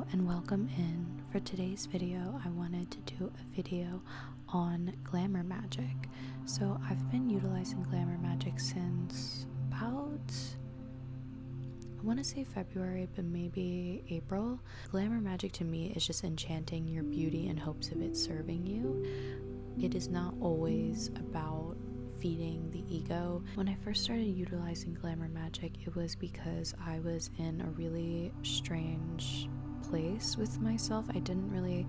Hello and welcome in. For today's video, I wanted to do a video on glamour magic. So I've been utilizing glamour magic since about, I want to say February, but maybe April. Glamour magic to me is just enchanting your beauty in hopes of it serving you. It is not always about feeding the ego. When I first started utilizing glamour magic, it was because I was in a really strange place with myself. I didn't really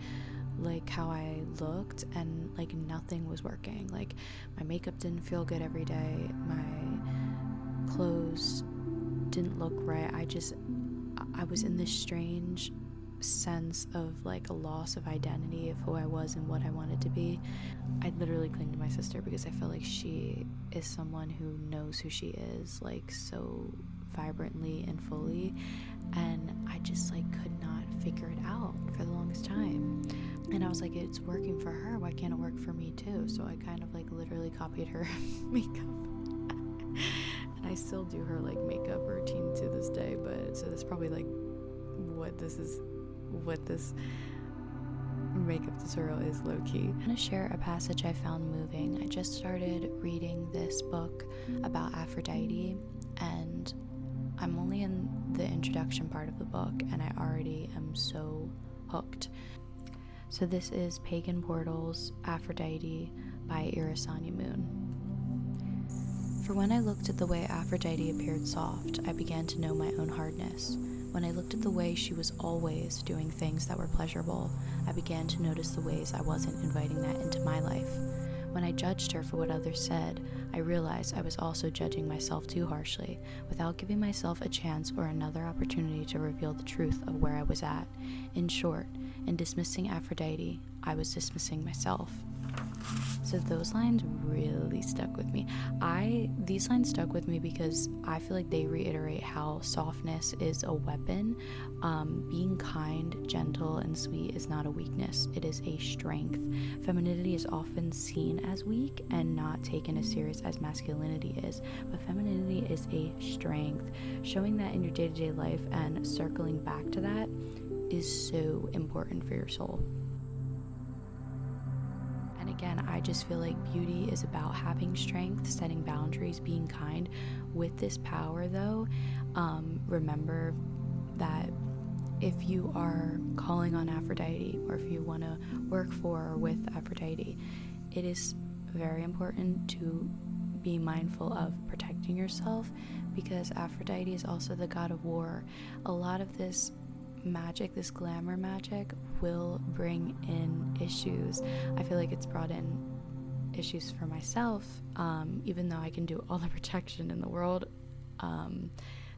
like how I looked, and like nothing was working. Like my makeup didn't feel good every day, my clothes didn't look right. I was in this strange sense of like a loss of identity of who I was and what I wanted to be. I literally cling to my sister because I feel like she is someone who knows who she is, like so vibrantly and fully, and I just like could not figure it out for the longest time. And I was like, it's working for her, why can't it work for me too? So I kind of like literally copied her makeup and I still do her like makeup routine to this day. But so that's probably like what this makeup tutorial is low-key. I'm gonna share a passage I found moving. I just started reading this book about Aphrodite, and I'm only in the introduction part of the book, and I already am so hooked. So this is Pagan Portals, Aphrodite by Irisanya Moon. For when I looked at the way Aphrodite appeared soft, I began to know my own hardness. When I looked at the way she was always doing things that were pleasurable, I began to notice the ways I wasn't inviting that into my life. When I judged her for what others said, I realized I was also judging myself too harshly, without giving myself a chance or another opportunity to reveal the truth of where I was at. In short, in dismissing Aphrodite, I was dismissing myself. So those lines really stuck with me. These lines stuck with me because I feel like they reiterate how softness is a weapon. Being kind, gentle, and sweet is not a weakness. It is a strength. Femininity is often seen as weak and not taken as serious as masculinity is. But femininity is a strength. Showing that in your day-to-day life and circling back to that is so important for your soul. And again, I just feel like beauty is about having strength, setting boundaries, being kind. With this power though, remember that if you are calling on Aphrodite, or if you want to work for or with Aphrodite, it is very important to be mindful of protecting yourself, because Aphrodite is also the god of war. A lot of this magic, this glamour magic, will bring in issues. I feel like it's brought in issues for myself, even though I can do all the protection in the world.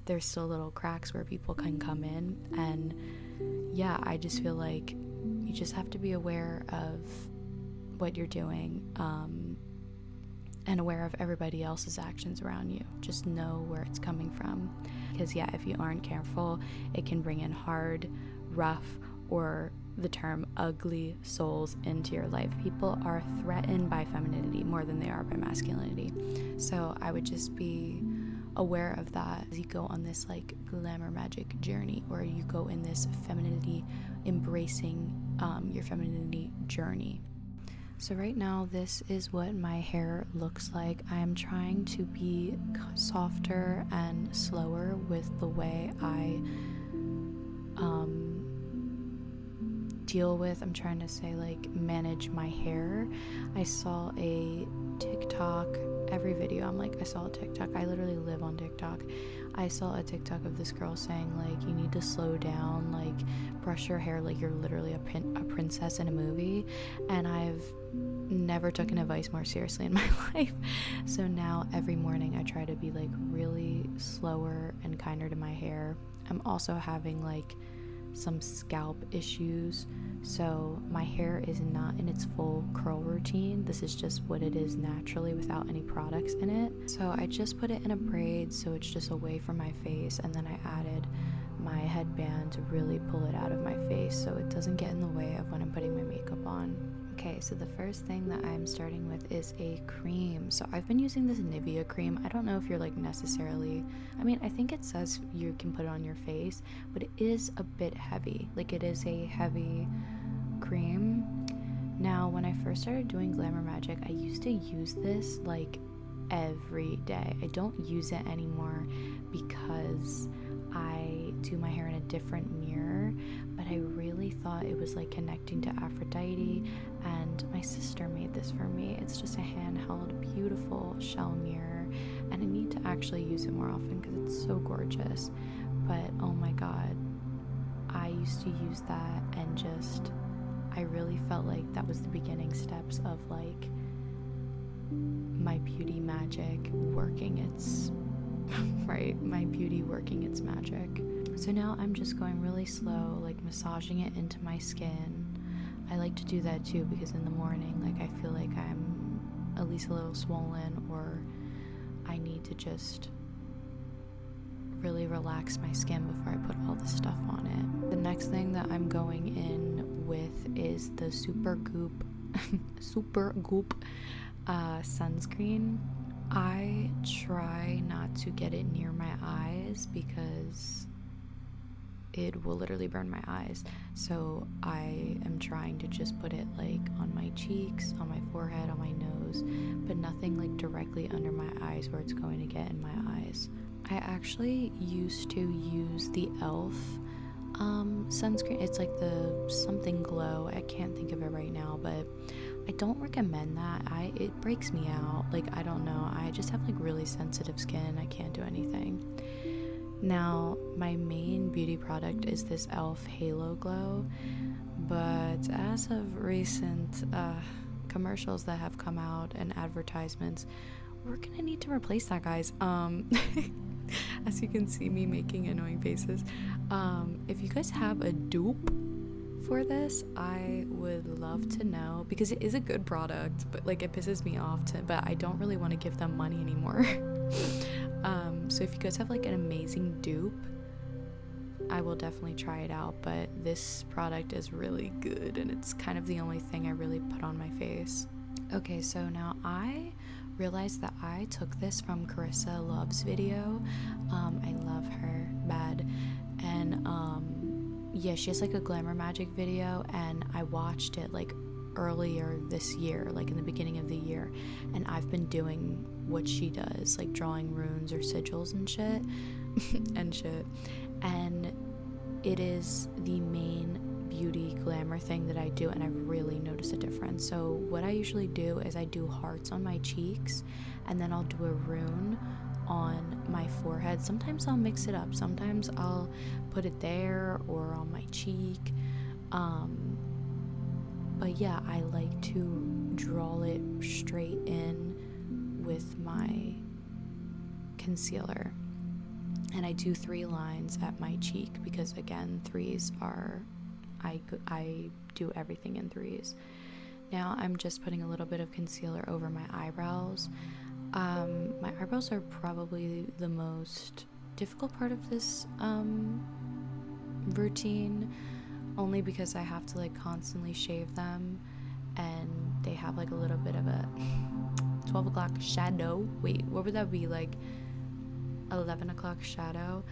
There's still little cracks where people can come in, and yeah, I just feel like you just have to be aware of what you're doing, and aware of everybody else's actions around you. Just know where it's coming from, because yeah, if you aren't careful, it can bring in hard, rough, or the term ugly souls into your life. People are threatened by femininity more than they are by masculinity. So I would just be aware of that as you go on this like glamour magic journey, or you go in this femininity, embracing your femininity journey. So right now, this is what my hair looks like. I am trying to be softer and slower with the way I deal with, I'm trying to say, like, manage my hair. I saw a TikTok, every video I'm like, I saw a TikTok. I literally live on TikTok. I saw a TikTok of this girl saying, like, you need to slow down, like, brush your hair like you're literally a princess in a movie. And I've never taken advice more seriously in my life. So now every morning I try to be like really slower and kinder to my hair. I'm also having like some scalp issues, so my hair is not in its full curl routine. This is just what it is naturally without any products in it. So I just put it in a braid so it's just away from my face, and then I added my headband to really pull it out of my face so it doesn't get in the way of when I'm putting my makeup on. Okay, so the first thing that I'm starting with is a cream. So I've been using this Nivea cream. I don't know if you're like necessarily, I mean, I think it says you can put it on your face, but it is a bit heavy. Like, it is a heavy cream. Now, when I first started doing Glamour Magic, I used to use this like every day. I don't use it anymore because I do my hair in a different mirror, but I really thought it was like connecting to Aphrodite, and my sister made this for me. It's just a handheld, beautiful shell mirror, and I need to actually use it more often because it's so gorgeous. But oh my god, I used to use that, and just, I really felt like that was the beginning steps of like my beauty magic working its right, my beauty working its magic. So now I'm just going really slow, like massaging it into my skin. I like to do that too because in the morning, like, I feel like I'm at least a little swollen, or I need to just really relax my skin before I put all this stuff on it. The next thing that I'm going in with is the Super Goop sunscreen. I try not to get it near my eyes because it will literally burn my eyes. So I am trying to just put it like on my cheeks, on my forehead, on my nose, but nothing like directly under my eyes where it's going to get in my eyes. I actually used to use the e.l.f. Sunscreen. It's like the something glow. I can't think of it right now, but I don't recommend that. It breaks me out. Like, I don't know. I just have like really sensitive skin. I can't do anything. Now, my main beauty product is this e.l.f. Halo Glow, but as of recent commercials that have come out and advertisements, we're gonna need to replace that, guys. As you can see me making annoying faces. If you guys have a dupe for this, I would love to know, because it is a good product, but like, it pisses me off but I don't really want to give them money anymore. So if you guys have like an amazing dupe, I will definitely try it out, but this product is really good, and it's kind of the only thing I really put on my face. Okay, so now I realized that I took this from Carissa Love's video. I love her bad, and yeah, she has like a Glamour Magic video, and I watched it like earlier this year, like in the beginning of the year, and I've been doing what she does, like drawing runes or sigils and shit and it is the main beauty glamour thing that I do, and I've really noticed a difference. So what I usually do is I do hearts on my cheeks, and then I'll do a rune on my forehead. Sometimes I'll mix it up. Sometimes I'll put it there or on my cheek. But yeah, I like to draw it straight in with my concealer. And I do 3 lines at my cheek because, again, 3s are, I do everything in 3s. Now I'm just putting a little bit of concealer over my eyebrows. My eyebrows are probably the most difficult part of this routine, only because I have to like constantly shave them, and they have like a little bit of a 12 o'clock shadow. Wait, what would that be, like 11 o'clock shadow?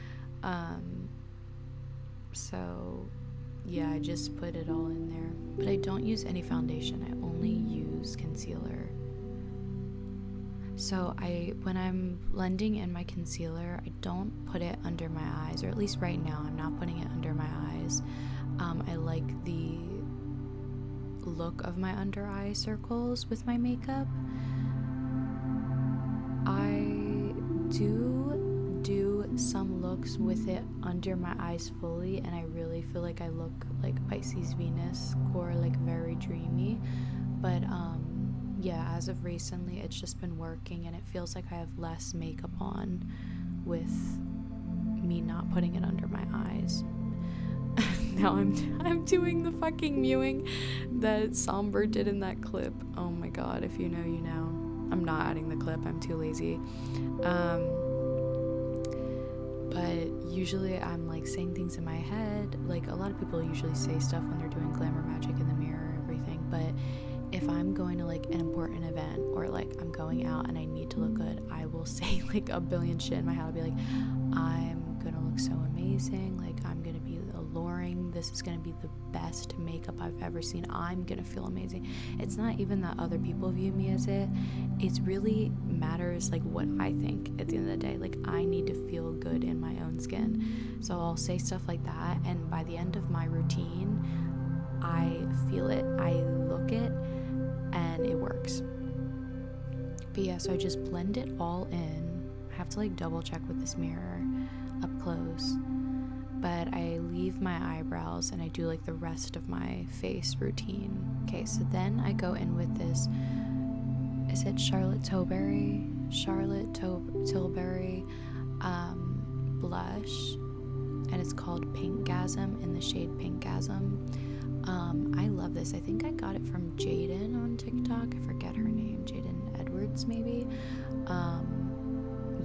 So yeah, I just put it all in there, but I don't use any foundation. I only use concealer. So when I'm blending in my concealer, I don't put it under my eyes, or at least right now I'm not putting it under my eyes. I like the look of my under eye circles with my makeup. I do some looks with it under my eyes fully, and I really feel like I look like Pisces Venus core, like very dreamy. But yeah, as of recently, it's just been working, and it feels like I have less makeup on with me not putting it under my eyes. Now I'm doing the fucking mewing that Somber did in that clip. Oh my god, if you know, you know. I'm not adding the clip, I'm too lazy. But usually I'm like saying things in my head. Like, a lot of people usually say stuff when they're doing Glamour Magic in the mirror and everything, but if I'm going to like an important event or like I'm going out and I need to look good, I will say like a billion shit in my head. I'll be like, I'm gonna look so amazing, like I'm gonna be alluring, this is gonna be the best makeup I've ever seen, I'm gonna feel amazing. It's not even that other people view me as it's really matters like what I think at the end of the day. Like I need to feel good in my own skin, so I'll say stuff like that, and by the end of my routine I feel it, I look it, and it works. But yeah, so I just blend it all in. I have to like double check with this mirror up close, but I leave my eyebrows and I do like the rest of my face routine. Okay, so then I go in with this, is it Charlotte Tilbury blush, and it's called Pinkgasm, in the shade Pinkgasm. I love this. I think I got it from Jaden on TikTok. I forget her name, Jaden Edwards maybe.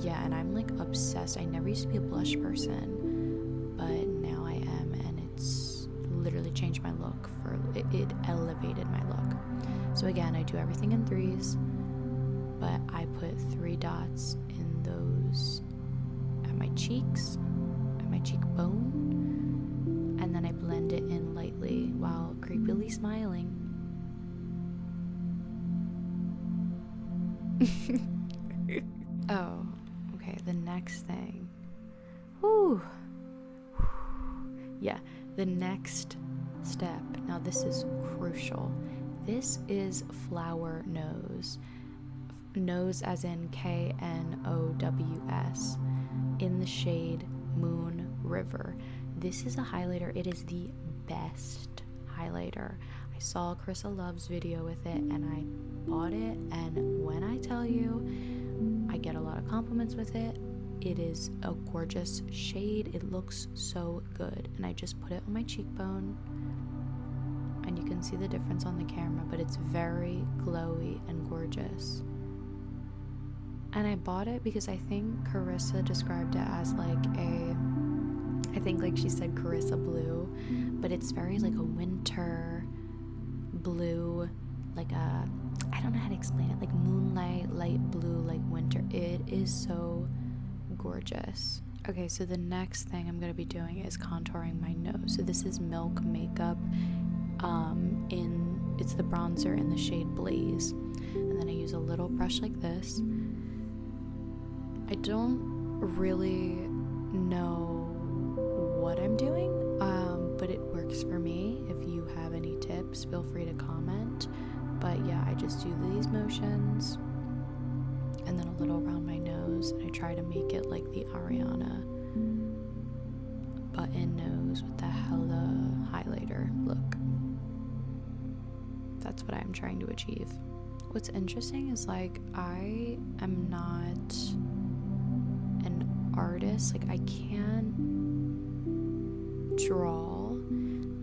Yeah, and I'm like obsessed. I never used to be a blush person, but now I am, and it's literally changed my look. It elevated my look. So again, I do everything in threes, but I put 3 dots in those at my cheeks, at my cheekbone, and then I blend it in lightly while creepily smiling. Oh, okay, the next thing. Yeah, the next step. Now this is crucial. This is flower nose. Nose as in Knows, in the shade Moon River. This is a highlighter. It is the best highlighter. I saw Carissa Love's video with it and I bought it, and when I tell you, I get a lot of compliments with it. It is a gorgeous shade. It looks so good, and I just put it on my cheekbone, and you can see the difference on the camera, but it's very glowy and gorgeous. And I bought it because I think Carissa described it as like I think like she said Carissa blue, but it's very like a winter blue, like a, I don't know how to explain it, like moonlight, light blue, like winter. It is so gorgeous. Okay, so the next thing I'm going to be doing is contouring my nose. So this is Milk Makeup, it's the bronzer in the shade Blaze, and then I use a little brush like this. I don't really know what I'm doing, but it works for me. If you have any tips, feel free to comment. But yeah, I just do these motions and then a little around my nose, and I try to make it like the Ariana button nose with the hella highlighter look. That's what I'm trying to achieve. What's interesting is like I am not an artist, like I can draw,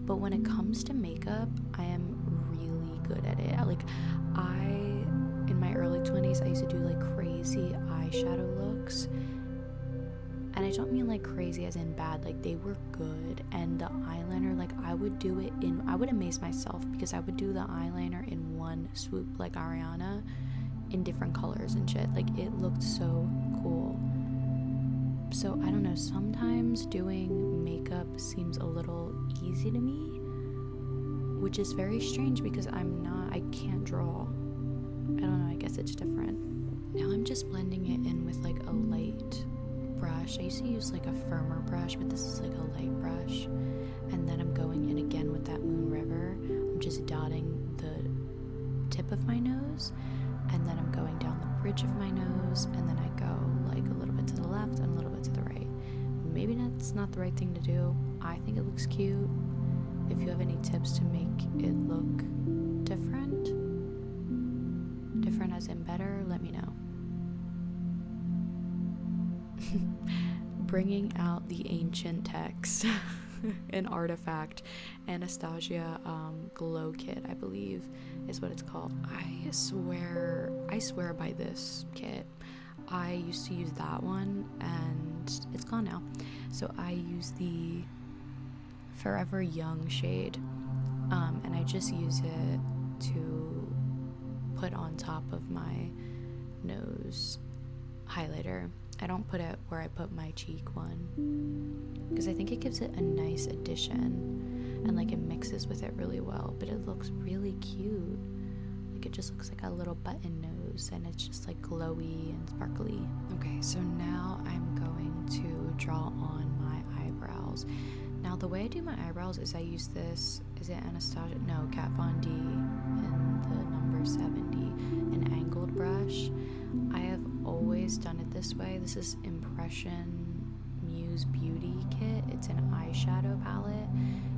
but when it comes to makeup, I am really good at it. Like in my early 20s, I used to do like crazy eyeshadow looks, and I don't mean like crazy as in bad, like they were good. And the eyeliner, like I would amaze myself because I would do the eyeliner in one swoop like Ariana in different colors and shit. Like it looked so cool. So I don't know, sometimes doing makeup seems a little easy to me, which is very strange because I can't draw. I don't know, I guess it's different. Now I'm just blending it in with like a light brush. I used to use like a firmer brush, but this is like a light brush. And then I'm going in again with that Moon River. I'm just dotting the tip of my nose, and then I'm going down the bridge of my nose, and then I go like a little bit to the left and a little bit to the right. Maybe that's not the right thing to do. I think it looks cute. If you have any tips to make it look different as in better, let me know. Bringing out the ancient text, an artifact, Anastasia glow kit, I believe is what it's called. I swear by this kit. I used to use that one and it's gone now, so I use the Forever Young shade, and I just use it to put on top of my nose highlighter. I don't put it where I put my cheek one, because I think it gives it a nice addition, and like it mixes with it really well, but it looks really cute. Like it just looks like a little button nose, and it's just like glowy and sparkly. Okay, so now I'm going to draw on my eyebrows. Now the way I do my eyebrows is I use this, is it Anastasia? No, Kat Von D in the number 70, an angled brush. I have always done it this way. This is Impression Muse Beauty Kit. It's an eyeshadow palette.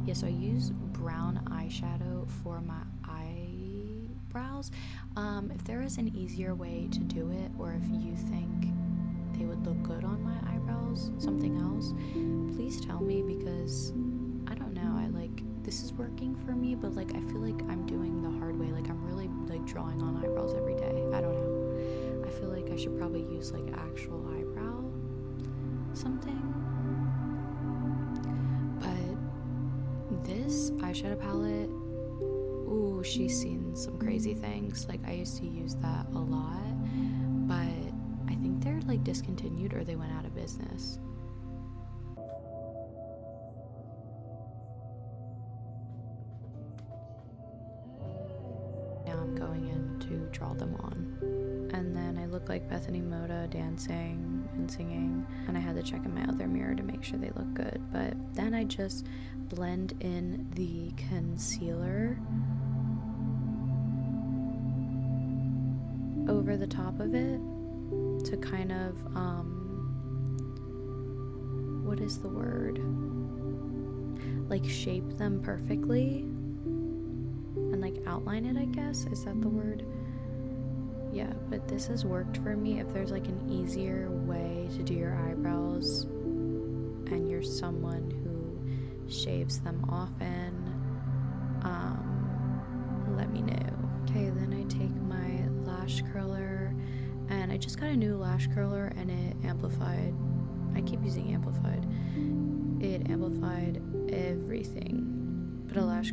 Yes, I use brown eyeshadow for my eyebrows. If there is an easier way to do it, or if you think they would look good on my eyebrows, something else, please tell me, because I don't know, this is working for me, but like I feel like I'm doing the hard way. Like I'm really like drawing on eyebrows every day. I don't know. I feel like I should probably use like actual eyebrow something. But this eyeshadow palette, ooh, she's seen some crazy things. Like I used to use that a lot, but I think they're like discontinued or they went out of business. Now I'm going in to draw them on. And then I look like Bethany Moda dancing and singing, and I had to check in my other mirror to make sure they look good. But then I just blend in the concealer over the top of it to kind of what is the word, like shape them perfectly and like outline it, I guess. Is that the word? Yeah, but this has worked for me. If there's like an easier way to do your eyebrows and you're someone who shaves them often, let me know. Okay, then I take my lash curler, and I just got a new lash curler, and it amplified. I keep using amplified. It amplified everything. But a lash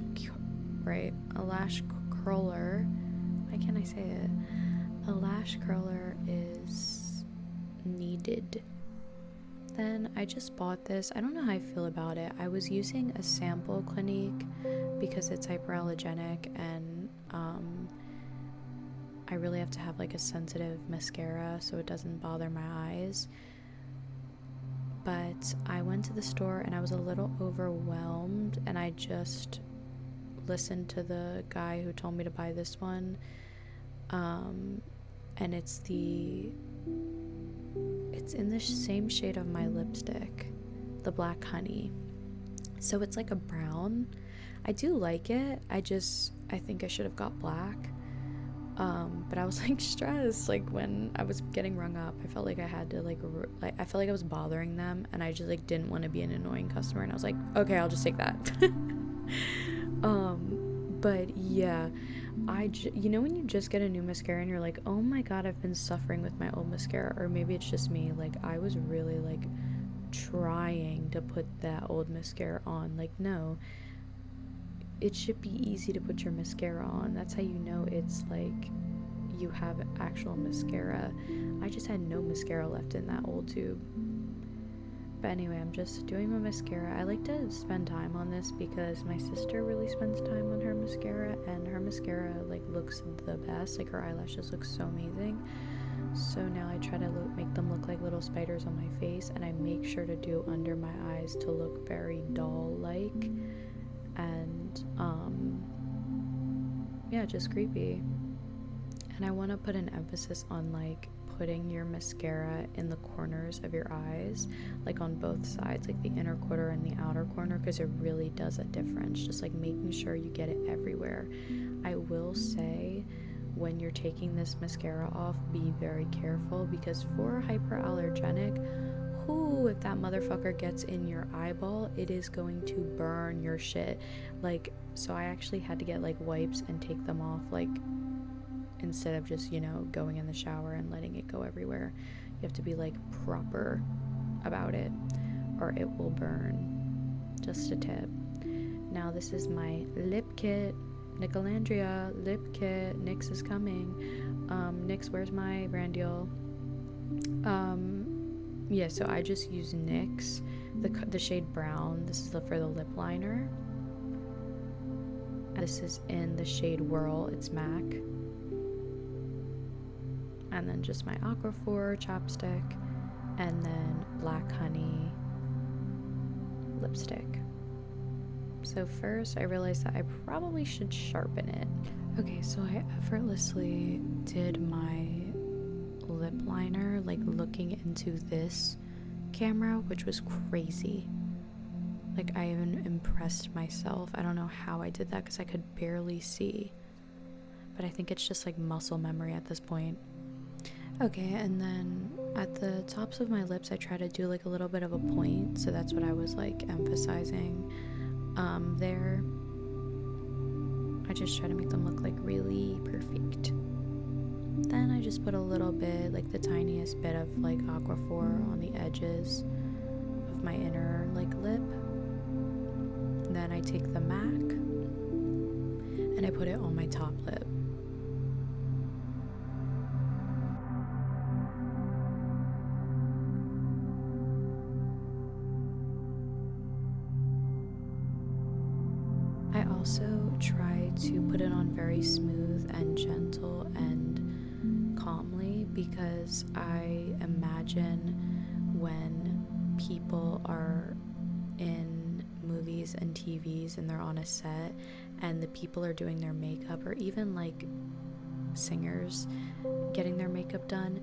curler. Why can't I say it? A lash curler is needed. Then I just bought this. I don't know how I feel about it. I was using a sample Clinique because it's hyperallergenic, and I really have to have like a sensitive mascara so it doesn't bother my eyes. But I went to the store and I was a little overwhelmed, and I just listened to the guy who told me to buy this one. And it's in the same shade of my lipstick, the Black Honey. So it's like a brown. I do like it. I think I should have got black. But I was like stressed, like when I was getting rung up, I felt like I had to I felt like I was bothering them, and I just like didn't want to be an annoying customer, and I was like, okay, I'll just take that. But yeah, you know when you just get a new mascara and you're like, oh my god, I've been suffering with my old mascara, or maybe it's just me, like I was really like trying to put that old mascara on. Like, no, it should be easy to put your mascara on. That's how you know it's like you have actual mascara. I just had no mascara left in that old tube. But anyway, I'm just doing my mascara. I like to spend time on this because my sister really spends time on her mascara, and her mascara like looks the best. Like her eyelashes look so amazing. So now I try to make them look like little spiders on my face, and I make sure to do under my eyes to look very doll-like, and yeah, just creepy. And I want to put an emphasis on like putting your mascara in the corners of your eyes, like on both sides, like the inner corner and the outer corner, because it really does a difference. Just like making sure you get it everywhere. I will say, when you're taking this mascara off, be very careful, because for hyperallergenic, if that motherfucker gets in your eyeball, it is going to burn your shit. Like, so I actually had to get like wipes and take them off, like instead of just, going in the shower and letting it go everywhere. You have to be like proper about it, or it will burn. Just a tip. Now this is my lip kit. Nicolandria lip kit. NYX is coming. NYX, where's my brand deal? Yeah, so I just use NYX, the shade brown. This is for the lip liner. This is in the shade Whirl. It's MAC. And then just my Aquaphor chapstick, and then Black Honey lipstick. So first I realized that I probably should sharpen it. Okay, so I effortlessly did my lip liner like looking into this camera, which was crazy. Like, I even impressed myself. I don't know how I did that because I could barely see, but I think it's just like muscle memory at this point. Okay, and then at the tops of my lips I try to do like a little bit of a point, so that's what I was like emphasizing there. I just try to make them look like really perfect. Then I just put a little bit, like the tiniest bit of like Aquaphor on the edges of my inner like lip. Then I take the MAC and I put it on my top lip. I also try to put it on very smooth and gentle and calmly, because I imagine when people are in movies and TVs and they're on a set and the people are doing their makeup, or even like singers getting their makeup done,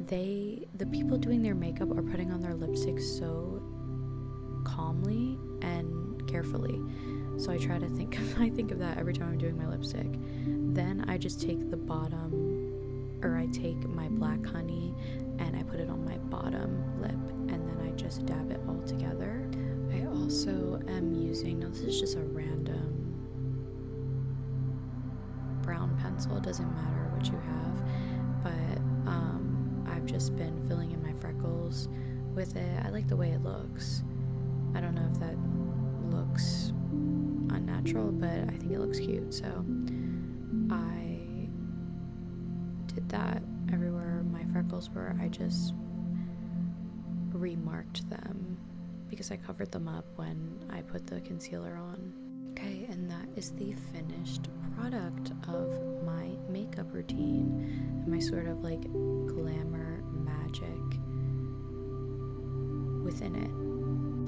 the people doing their makeup are putting on their lipstick so calmly and carefully. So I try to think of that every time I'm doing my lipstick. Then I just take the bottom, or I take my Black Honey and I put it on my bottom lip, and then I just dab it all together. I also am using, now this is just a random brown pencil, it doesn't matter what you have, but I've just been filling in my freckles with it. I like the way it looks. I don't know if that looks unnatural, but I think it looks cute, so I did that everywhere my freckles were. I just remarked them because I covered them up when I put the concealer on. Okay, and that is the finished product of my makeup routine and my sort of like glamour magic within it.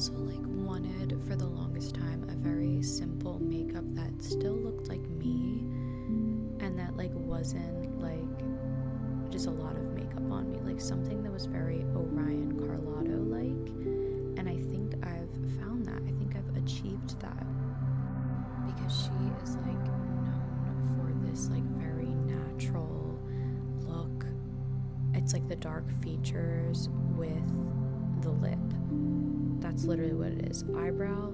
So like, wanted for the longest time a very simple makeup that still looked like me and that like wasn't like just a lot of makeup on me, like something that was very Orion Carlotto like, and I think I've found that. I think I've achieved that, because she is like known for this like very natural look. It's like the dark features with the lip. That's literally what it is, eyebrow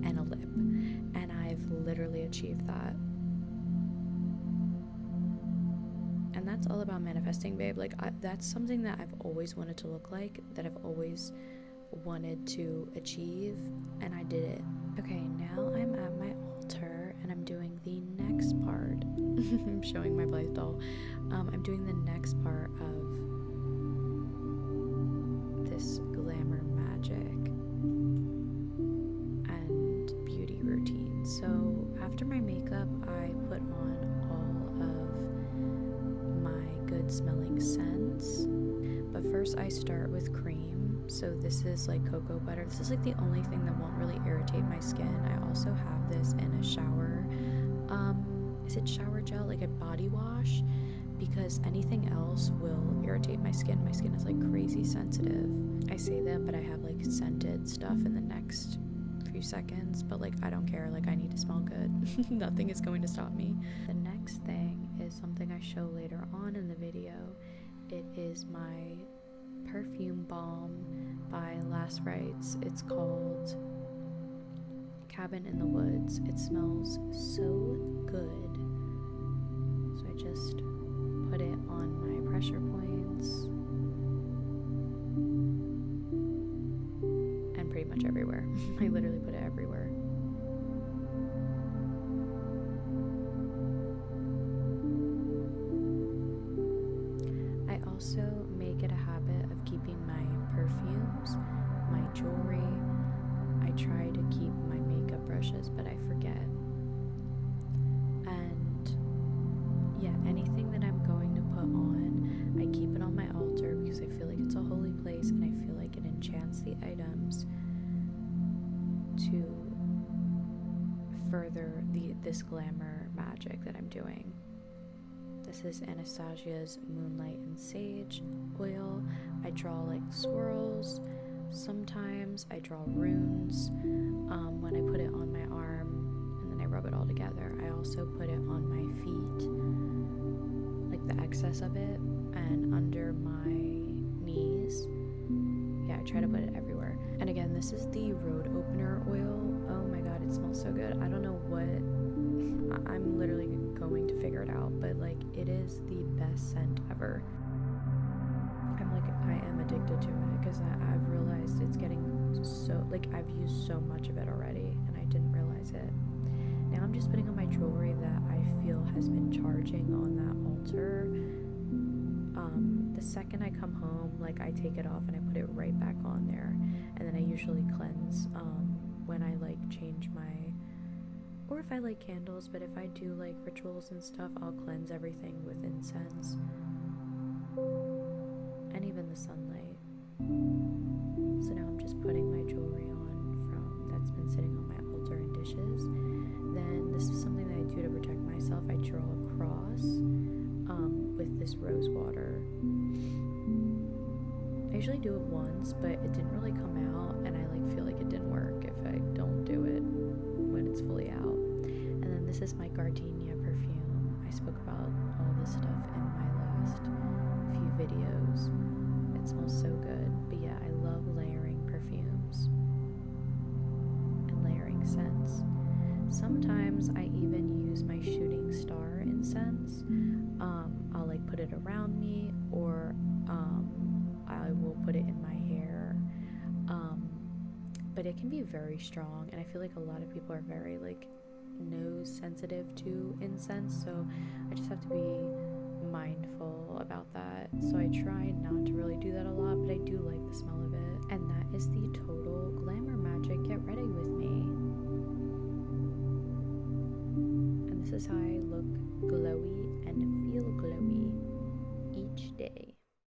and a lip, and I've literally achieved that. And that's all about manifesting, babe. Like, that's something that I've always wanted to look like, that I've always wanted to achieve, and I did it. Okay, now I'm at my altar and I'm doing the next part. I'm showing my Blythe doll. I'm doing the next part of this glamour magic and beauty routine. So after my makeup, I put on all of my good smelling scents, but first I start with cream. So this is like cocoa butter. This is like the only thing that won't really irritate my skin. I also have this in a shower, is it shower gel, like a body wash, because anything else will irritate my skin. My skin is like crazy sensitive. I say that, but I have like scented stuff in the next few seconds, but like I don't care, like I need to smell good. Nothing is going to stop me. The next thing is something I show later on in the video. It is my perfume balm by Last Rites. It's called Cabin in the Woods. It smells so good. So I just put it on my pressure points and pretty much everywhere. I literally put it everywhere. also make it a habit of keeping my perfumes, my jewelry. I try to keep my makeup brushes, but I forget. And yeah, anything that I'm going to put on, I keep it on my altar because I feel like it's a holy place and I feel like it enchants the items to further this glamour magic that I'm doing. This is Anastasia's Moonlight and Sage oil. I draw like swirls. Sometimes I draw runes when I put it on my arm and then I rub it all together. I also put it on my feet, like the excess of it, and under my knees. Yeah, I try to put it everywhere. And again, this is the Road Opener oil. Oh my god, it smells so good. I don't know what, I'm literally going to figure it out, but like it is the best scent ever. I am addicted to it because I've realized it's getting so, like I've used so much of it already and I didn't realize it. Now I'm just putting on my jewelry that I feel has been charging on that altar. The second I come home, like I take it off and I put it right back on there, and then I usually cleanse when I like change my, or if I light candles, but if I do like rituals and stuff, I'll cleanse everything with incense and even the sunlight. So now I'm just putting my jewelry on that's been sitting on my altar and dishes. Then this is something that I do to protect myself. I draw a cross with this rose water. I usually do it once, but it didn't really come out, and I like feel like it didn't work if I don't do it when it's fully out. And then this is my gardenia perfume. I spoke about all this stuff in my last few videos. It smells so good. But yeah, I love layering perfumes and layering scents. Sometimes I even use my shooting star incense. I'll like put it around me, or I will put it in my hair. But it can be very strong, and I feel like a lot of people are very like nose sensitive to incense, so I just have to be mindful about that. So I try not to really do that a lot, but I do like the smell of it. And that is the total glamour magic. Get ready with me. And this is how I look glowy.